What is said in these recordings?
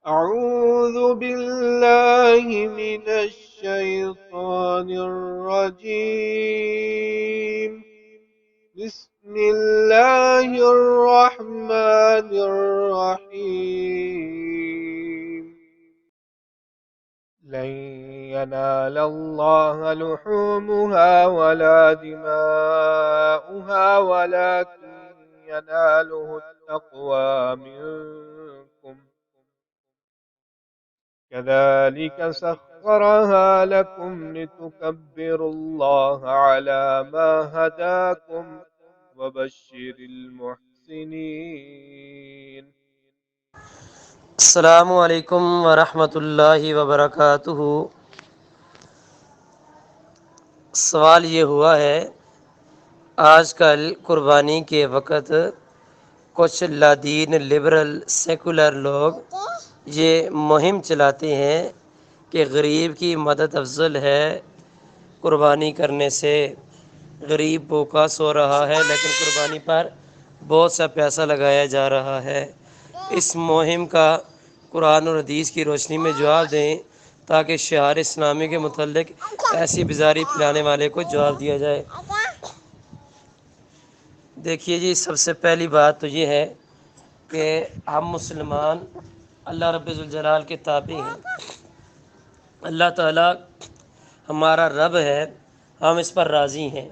أعوذ بالله من الشيطان الرجيم. بسم الله الرحمن الرحيم. لن ينال الله لحومها ولا دماؤها ولكن يناله التقوى منكم. كذلك سخرها لكم لتكبروا الله على ما هداكم وبشر المحسنين. السلام علیکم ورحمۃ اللہ وبرکاتہ۔ سوال یہ ہوا ہے، آج کل قربانی کے وقت کچھ لادین لبرل سیکولر لوگ یہ مہم چلاتے ہیں کہ غریب کی مدد افضل ہے قربانی کرنے سے۔ غریب بھوکا سو رہا ہے لیکن قربانی پر بہت سا پیسہ لگایا جا رہا ہے۔ اس مہم کا قرآن اور حدیث کی روشنی میں جواب دیں تاکہ شعار اسلامی کے متعلق ایسی بیزاری پھیلانے والے کو جواب دیا جائے۔ دیکھیے جی، سب سے پہلی بات تو یہ ہے کہ ہم مسلمان اللہ رب ذوالجلال کے تابع ہیں۔ اللہ تعالیٰ ہمارا رب ہے، ہم اس پر راضی ہیں۔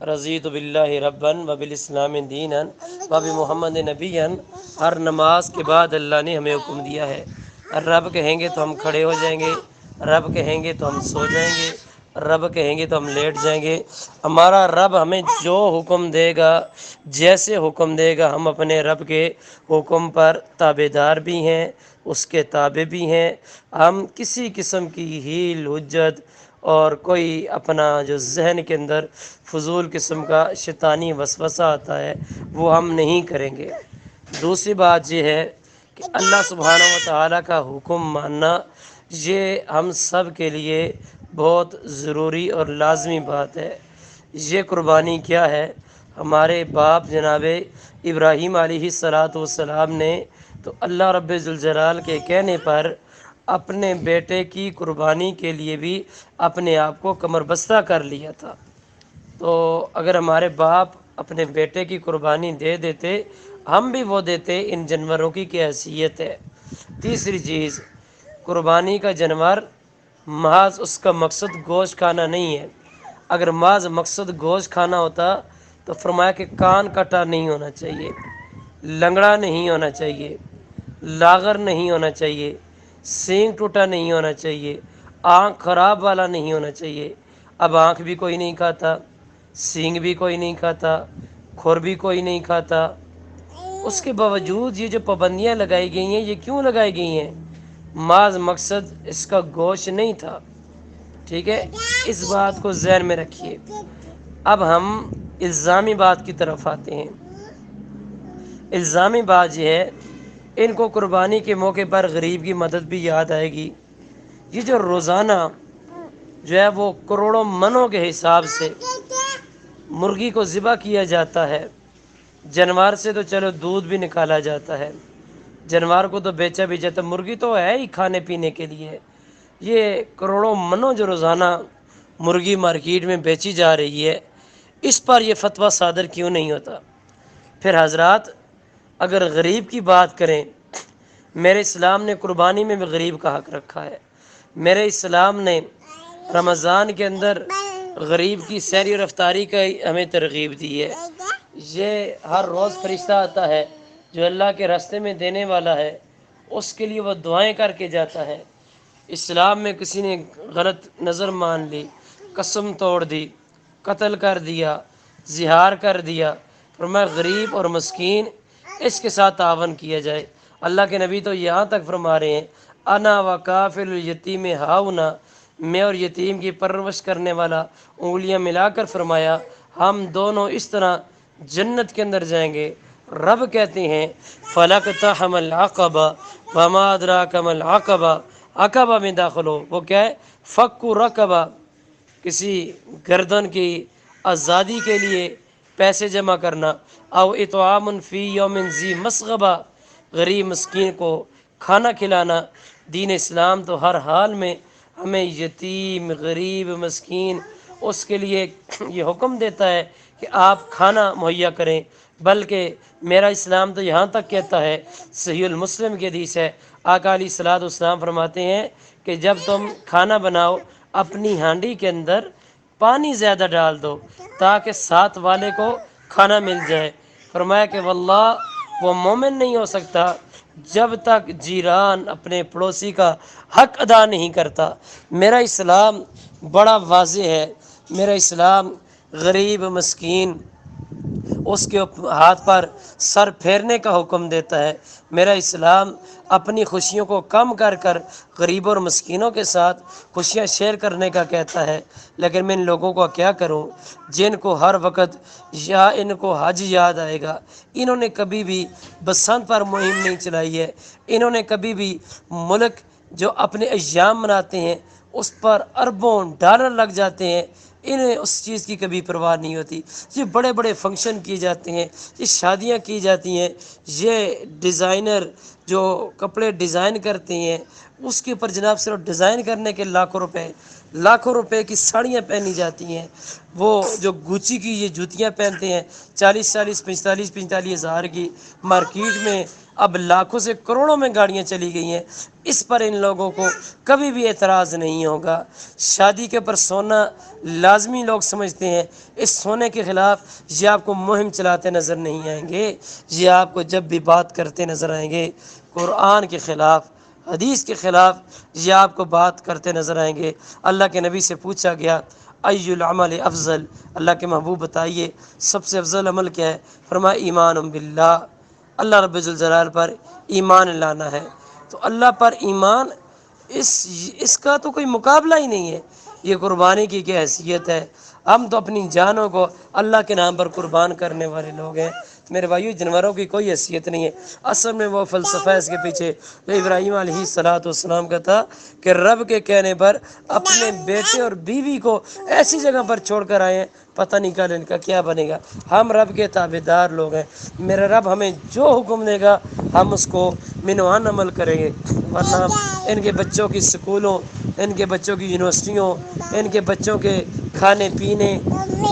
رضیت باللہ ربًا وبالاسلام دینا وبمحمد نبیًا۔ ہر نماز کے بعد اللہ نے ہمیں حکم دیا ہے، رب کہیں گے تو ہم کھڑے ہو جائیں گے، رب کہیں گے تو ہم سو جائیں گے، رب کہیں گے تو ہم لیٹ جائیں گے۔ ہمارا رب ہمیں جو حکم دے گا، جیسے حکم دے گا، ہم اپنے رب کے حکم پر تابع دار بھی ہیں، اس کے تابع بھی ہیں۔ ہم کسی قسم کی حیل حجت اور کوئی اپنا جو ذہن کے اندر فضول قسم کا شیطانی وسوسہ آتا ہے وہ ہم نہیں کریں گے۔ دوسری بات یہ ہے کہ اللہ سبحانہ و تعالیٰ کا حکم ماننا یہ ہم سب کے لیے بہت ضروری اور لازمی بات ہے۔ یہ قربانی کیا ہے؟ ہمارے باپ جناب ابراہیم علیہ السلام نے تو اللہ رب ذوالجلال کے کہنے پر اپنے بیٹے کی قربانی کے لیے بھی اپنے آپ کو کمر بستہ کر لیا تھا۔ تو اگر ہمارے باپ اپنے بیٹے کی قربانی دے دیتے، ہم بھی وہ دیتے، ان جانوروں کی کیا حیثیت ہے۔ تیسری چیز، قربانی کا جانور محض اس کا مقصد گوشت کھانا نہیں ہے۔ اگر محض مقصد گوشت کھانا ہوتا تو فرمایا کہ کان کٹا نہیں ہونا چاہیے، لنگڑا نہیں ہونا چاہیے، لاغر نہیں ہونا چاہیے، سینگ ٹوٹا نہیں ہونا چاہیے، آنکھ خراب والا نہیں ہونا چاہیے۔ اب آنکھ بھی کوئی نہیں کھاتا، سینگ بھی کوئی نہیں کھاتا، کھر بھی کوئی نہیں کھاتا، اس کے باوجود یہ جو پابندیاں لگائی گئی ہیں، یہ کیوں لگائی گئی ہیں؟ محض مقصد اس کا گوشت نہیں تھا۔ ٹھیک ہے، اس بات کو ذہن میں رکھیے۔ اب ہم الزامی بات کی طرف آتے ہیں۔ الزامی بات یہ ہے، ان کو قربانی کے موقع پر غریب کی مدد بھی یاد آئے گی۔ یہ جو روزانہ جو ہے وہ کروڑوں منوں کے حساب سے مرغی کو ذبح کیا جاتا ہے۔ جانور سے تو چلو دودھ بھی نکالا جاتا ہے، جانور کو تو بیچا بھی جاتا ہے، مرغی تو ہے ہی کھانے پینے کے لیے۔ یہ کروڑوں منوں جو روزانہ مرغی مارکیٹ میں بیچی جا رہی ہے، اس پر یہ فتویٰ صادر کیوں نہیں ہوتا؟ پھر حضرات، اگر غریب کی بات کریں، میرے اسلام نے قربانی میں بھی غریب کا حق رکھا ہے۔ میرے اسلام نے رمضان کے اندر غریب کی سیر و رفتاری کا ہمیں ترغیب دی ہے۔ یہ ہر روز فرشتہ آتا ہے جو اللہ کے راستے میں دینے والا ہے، اس کے لیے وہ دعائیں کر کے جاتا ہے۔ اسلام میں کسی نے غلط نظر مان لی، قسم توڑ دی، قتل کر دیا، زہار کر دیا، فرمایا غریب اور مسکین اس کے ساتھ تعاون کیا جائے۔ اللہ کے نبی تو یہاں تک فرما رہے ہیں، انا وکافل الیتیم ہاؤنا، میں اور یتیم کی پرورش کرنے والا انگلیاں ملا کر فرمایا ہم دونوں اس طرح جنت کے اندر جائیں گے۔ رب کہتے ہیں فَلَقْتَحَمَ الْعَقَبَةَ وَمَا أَدْرَاكَ مَا الْعَقَبَةُ، عقبہ میں داخل ہو، وہ کیا ہے؟ فَكُّ رَقَبَةٍ، کسی گردن کی آزادی کے لیے پیسے جمع کرنا، او اطعام فی یوم ذی مسغبہ، غریب مسکین کو کھانا کھلانا۔ دین اسلام تو ہر حال میں ہمیں یتیم، غریب، مسکین اس کے لیے یہ حکم دیتا ہے کہ آپ کھانا مہیا کریں، بلکہ میرا اسلام تو یہاں تک کہتا ہے، صحیح المسلم کی حدیث ہے، آقا علیہ الصلوۃ والسلام فرماتے ہیں کہ جب تم کھانا بناؤ اپنی ہانڈی کے اندر پانی زیادہ ڈال دو تاکہ ساتھ والے کو کھانا مل جائے۔ فرمایا کہ واللہ وہ مومن نہیں ہو سکتا جب تک جیران اپنے پڑوسی کا حق ادا نہیں کرتا۔ میرا اسلام بڑا واضح ہے، میرا اسلام غریب مسکین اس کے ہاتھ پر سر پھیرنے کا حکم دیتا ہے۔ میرا اسلام اپنی خوشیوں کو کم کر کر غریبوں اور مسکینوں کے ساتھ خوشیاں شیئر کرنے کا کہتا ہے، لیکن میں ان لوگوں کو کیا کروں جن کو ہر وقت یا ان کو حج یاد آئے گا۔ انہوں نے کبھی بھی بسنت پر مہم نہیں چلائی ہے، انہوں نے کبھی بھی ملک جو اپنے ایام مناتے ہیں اس پر اربوں ڈالر لگ جاتے ہیں، انہیں اس چیز کی کبھی پرواہ نہیں ہوتی۔ یہ بڑے بڑے فنکشن کیے جاتے ہیں، یہ شادیاں کی جاتی ہیں، یہ ڈیزائنر جو کپڑے ڈیزائن کرتے ہیں اس کے اوپر جناب صرف ڈیزائن کرنے کے لاکھوں روپے کی ساڑیاں پہنی جاتی ہیں۔ وہ جو گوچی کی یہ جوتیاں پہنتے ہیں 40 45 ہزار کی، مارکیٹ میں اب لاکھوں سے کروڑوں میں گاڑیاں چلی گئی ہیں۔ اس پر ان لوگوں کو کبھی بھی اعتراض نہیں ہوگا۔ شادی کے پر سونا لازمی لوگ سمجھتے ہیں، اس سونے کے خلاف یہ آپ کو مہم چلاتے نظر نہیں آئیں گے، یہ آپ کو جب بھی بات کرتے نظر آئیں گے قرآن کے خلاف، حدیث کے خلاف یہ آپ کو بات کرتے نظر آئیں گے۔ اللہ کے نبی سے پوچھا گیا ای العمل افضل، اللہ کے محبوب بتائیے سب سے افضل عمل کیا ہے؟ فرمایا ایمان باللہ، اللہ رب الجلال پر ایمان لانا ہے۔ تو اللہ پر ایمان اس کا تو کوئی مقابلہ ہی نہیں ہے۔ یہ قربانی کی کیا حیثیت ہے؟ ہم تو اپنی جانوں کو اللہ کے نام پر قربان کرنے والے لوگ ہیں۔ میرے بھائیو جانوروں کی کوئی حیثیت نہیں ہے۔ اصل میں وہ فلسفہ اس کے پیچھے جو ابراہیم علیہ السلام کا تھا کہ رب کے کہنے پر اپنے بیٹے اور بیوی کو ایسی جگہ پر چھوڑ کر آئے ہیں، پتہ نہیں کل ان کا کیا بنے گا۔ ہم رب کے تابعدار لوگ ہیں، میرا رب ہمیں جو حکم دے گا ہم اس کو منوان عمل کریں گے، ورنہ ہم ان کے بچوں کی سکولوں، ان کے بچوں کی یونیورسٹیوں، ان کے بچوں کے کھانے پینے،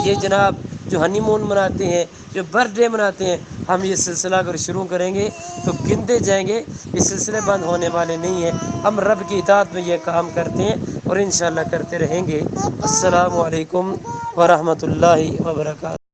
یہ جناب جو ہنی مون مناتے ہیں، جو برتھ ڈے مناتے ہیں، ہم یہ سلسلہ اگر شروع کریں گے تو گنتے جائیں گے، یہ سلسلے بند ہونے والے نہیں ہیں۔ ہم رب کی اطاعت میں یہ کام کرتے ہیں اور انشاءاللہ کرتے رہیں گے۔ السلام علیکم ورحمۃ اللہ وبرکاتہ۔